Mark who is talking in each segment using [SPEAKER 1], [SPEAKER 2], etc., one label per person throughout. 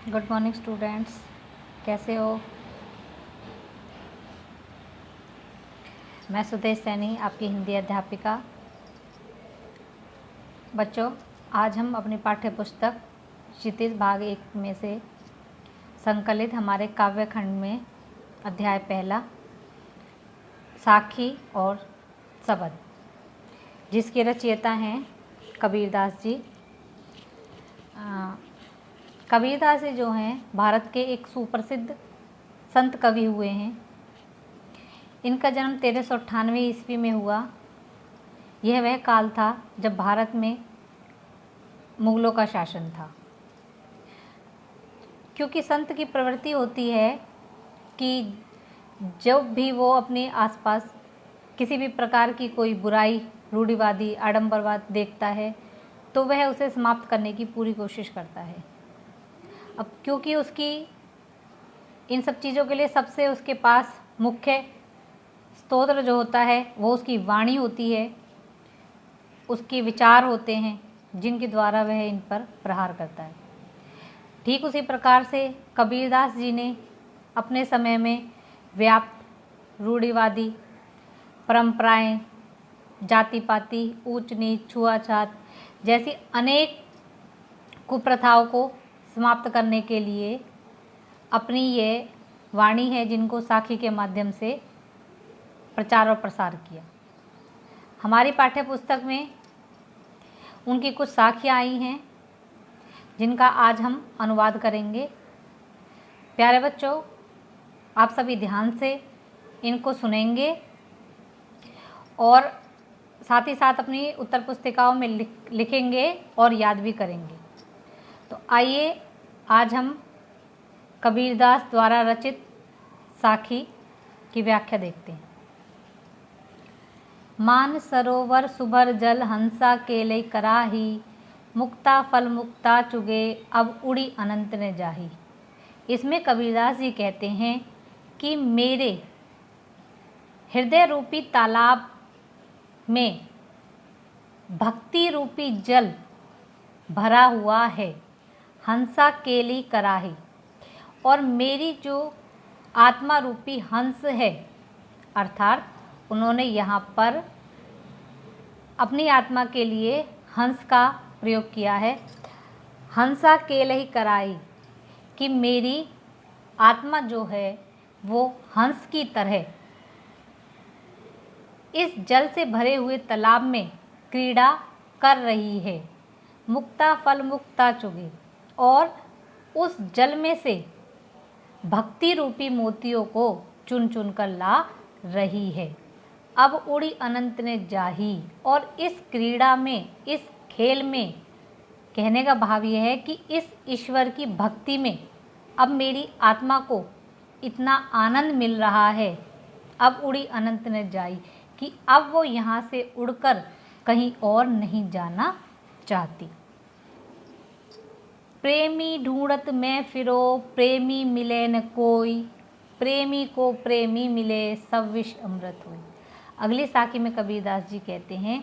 [SPEAKER 1] Good morning students, कैसे हो। मैं सुदेश सैनी, आपकी हिंदी अध्यापिका। बच्चों, आज हम अपनी पाठ्य पुस्तक क्षितिज भाग 1 में से संकलित हमारे काव्य खंड में अध्याय पहला साखी और सबद, जिसके रचयिता हैं कबीरदास जी। कबीरदास जी जो हैं भारत के एक सुप्रसिद्ध संत कवि हुए हैं। इनका जन्म 1398 ईस्वी में हुआ। यह वह काल था जब भारत में मुगलों का शासन था। क्योंकि संत की प्रवृत्ति होती है कि जब भी वो अपने आसपास किसी भी प्रकार की कोई बुराई, रूढ़िवादी, आडंबरवाद देखता है तो वह उसे समाप्त करने की पूरी कोशिश करता है। अब क्योंकि उसकी इन सब चीज़ों के लिए सबसे उसके पास मुख्य स्तोत्र जो होता है वो उसकी वाणी होती है, उसके विचार होते हैं जिनके द्वारा वह इन पर प्रहार करता है। ठीक उसी प्रकार से कबीरदास जी ने अपने समय में व्याप्त रूढ़िवादी परंपराएं, जाति पाति, ऊंच नीच, छुआछात जैसी अनेक कुप्रथाओं को समाप्त करने के लिए अपनी ये वाणी है जिनको साखी के माध्यम से प्रचार और प्रसार किया। हमारी पाठ्य पुस्तक में उनकी कुछ साखियाँ आई हैं जिनका आज हम अनुवाद करेंगे। प्यारे बच्चों, आप सभी ध्यान से इनको सुनेंगे और साथ ही साथ अपनी उत्तर पुस्तिकाओं में लिखेंगे और याद भी करेंगे। तो आइए आज हम कबीरदास द्वारा रचित साखी की व्याख्या देखते हैं। मान सरोवर सुभर जल हंसा केले कराही, मुक्ता फल मुक्ता चुगे अब उड़ी अनंत ने जाही। इसमें कबीरदास जी कहते हैं कि मेरे हृदय रूपी तालाब में भक्ति रूपी जल भरा हुआ है, हंसा केली कराही, और मेरी जो आत्मा रूपी हंस है, अर्थात उन्होंने यहाँ पर अपनी आत्मा के लिए हंस का प्रयोग किया है। हंसा केलही कराई, कि मेरी आत्मा जो है वो हंस की तरह इस जल से भरे हुए तालाब में क्रीड़ा कर रही है। मुक्ता फल मुक्ता चुगे, और उस जल में से भक्ति रूपी मोतियों को चुन चुन कर ला रही है। अब उड़ी अनंत ने जाही, और इस क्रीड़ा में, इस खेल में, कहने का भाव यह है कि इस ईश्वर की भक्ति में अब मेरी आत्मा को इतना आनंद मिल रहा है। अब उड़ी अनंत ने जाई, कि अब वो यहाँ से उड़कर कहीं और नहीं जाना चाहती। प्रेमी ढूंढत मैं फिरो, प्रेमी मिले न कोई, प्रेमी को प्रेमी मिले सब विष अमृत हुई। अगली साखी में कबीरदास जी कहते हैं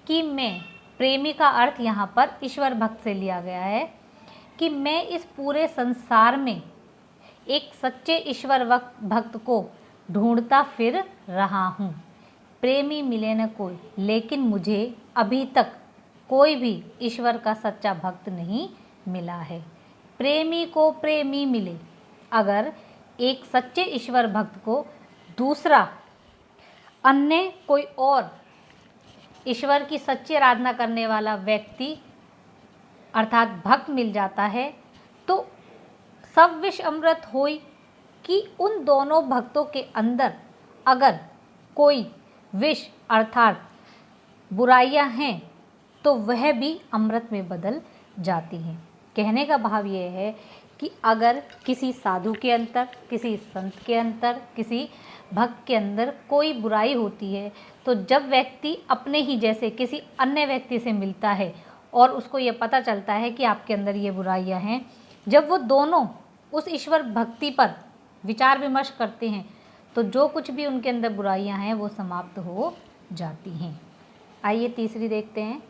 [SPEAKER 1] कि मैं, प्रेमी का अर्थ यहाँ पर ईश्वर भक्त से लिया गया है, कि मैं इस पूरे संसार में एक सच्चे ईश्वर भक्त को ढूंढता फिर रहा हूँ। प्रेमी मिले न कोई, लेकिन मुझे अभी तक कोई भी ईश्वर का सच्चा भक्त नहीं मिला है। प्रेमी को प्रेमी मिले, अगर एक सच्चे ईश्वर भक्त को दूसरा अन्य कोई और ईश्वर की सच्ची आराधना करने वाला व्यक्ति अर्थात भक्त मिल जाता है तो सब विष अमृत होई, कि उन दोनों भक्तों के अंदर अगर कोई विष अर्थात बुराइयां हैं तो वह भी अमृत में बदल जाती हैं। कहने का भाव यह है कि अगर किसी साधु के अंदर, किसी संत के अंदर, किसी भक्त के अंदर कोई बुराई होती है तो जब व्यक्ति अपने ही जैसे किसी अन्य व्यक्ति से मिलता है और उसको ये पता चलता है कि आपके अंदर ये बुराइयां हैं, जब वो दोनों उस ईश्वर भक्ति पर विचार विमर्श करते हैं तो जो कुछ भी उनके अंदर बुराइयां हैं वो समाप्त हो जाती हैं। आइए तीसरी देखते हैं।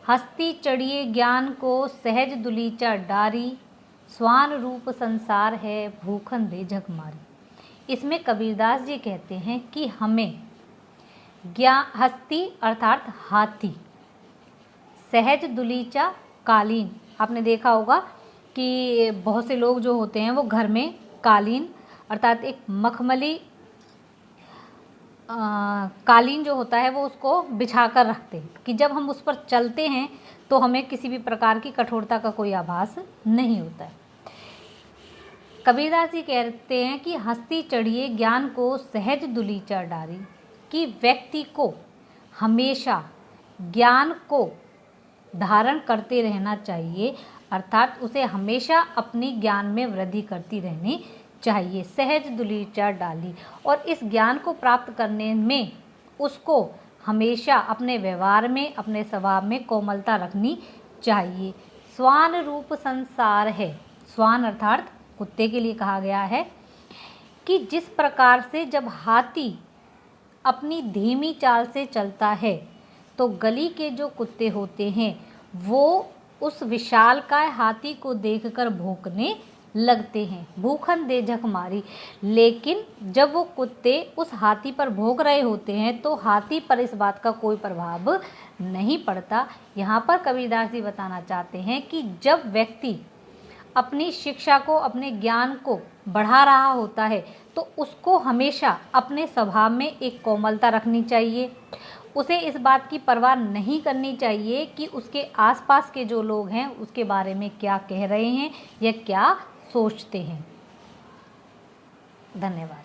[SPEAKER 1] हस्ती चढ़िए ज्ञान को सहज दुलीचा डारी, स्वान रूप संसार है भूखन दे झक मारी। इसमें कबीरदास जी कहते हैं कि हमें हस्ती अर्थात हाथी, सहज दुलीचा कालीन। आपने देखा होगा कि बहुत से लोग जो होते हैं वो घर में कालीन अर्थात एक मखमली कालीन जो होता है वो उसको बिछा कर रखते हैं कि जब हम उस पर चलते हैं तो हमें किसी भी प्रकार की कठोरता का कोई आभास नहीं होता है। कबीरदास जी कहते हैं कि हस्ती चढ़िए ज्ञान को सहज दुलीचा डारी, कि व्यक्ति को हमेशा ज्ञान को धारण करते रहना चाहिए, अर्थात उसे हमेशा अपनी ज्ञान में वृद्धि करती रहनी चाहिए। सहज दुलीचा डाली, और इस ज्ञान को प्राप्त करने में उसको हमेशा अपने व्यवहार में, अपने स्वभाव में कोमलता रखनी चाहिए। स्वान रूप संसार है, स्वान अर्थात कुत्ते के लिए कहा गया है कि जिस प्रकार से जब हाथी अपनी धीमी चाल से चलता है तो गली के जो कुत्ते होते हैं वो उस विशालकाय हाथी को देखकर भौंकने लगते हैं, भूखन दे झक मारी। लेकिन जब वो कुत्ते उस हाथी पर भौंक रहे होते हैं तो हाथी पर इस बात का कोई प्रभाव नहीं पड़ता। यहाँ पर कबीरदास जी बताना चाहते हैं कि जब व्यक्ति अपनी शिक्षा को, अपने ज्ञान को बढ़ा रहा होता है तो उसको हमेशा अपने स्वभाव में एक कोमलता रखनी चाहिए। उसे इस बात की परवाह नहीं करनी चाहिए कि उसके आसपास के जो लोग हैं उसके बारे में क्या कह रहे हैं या क्या सोचते हैं। धन्यवाद।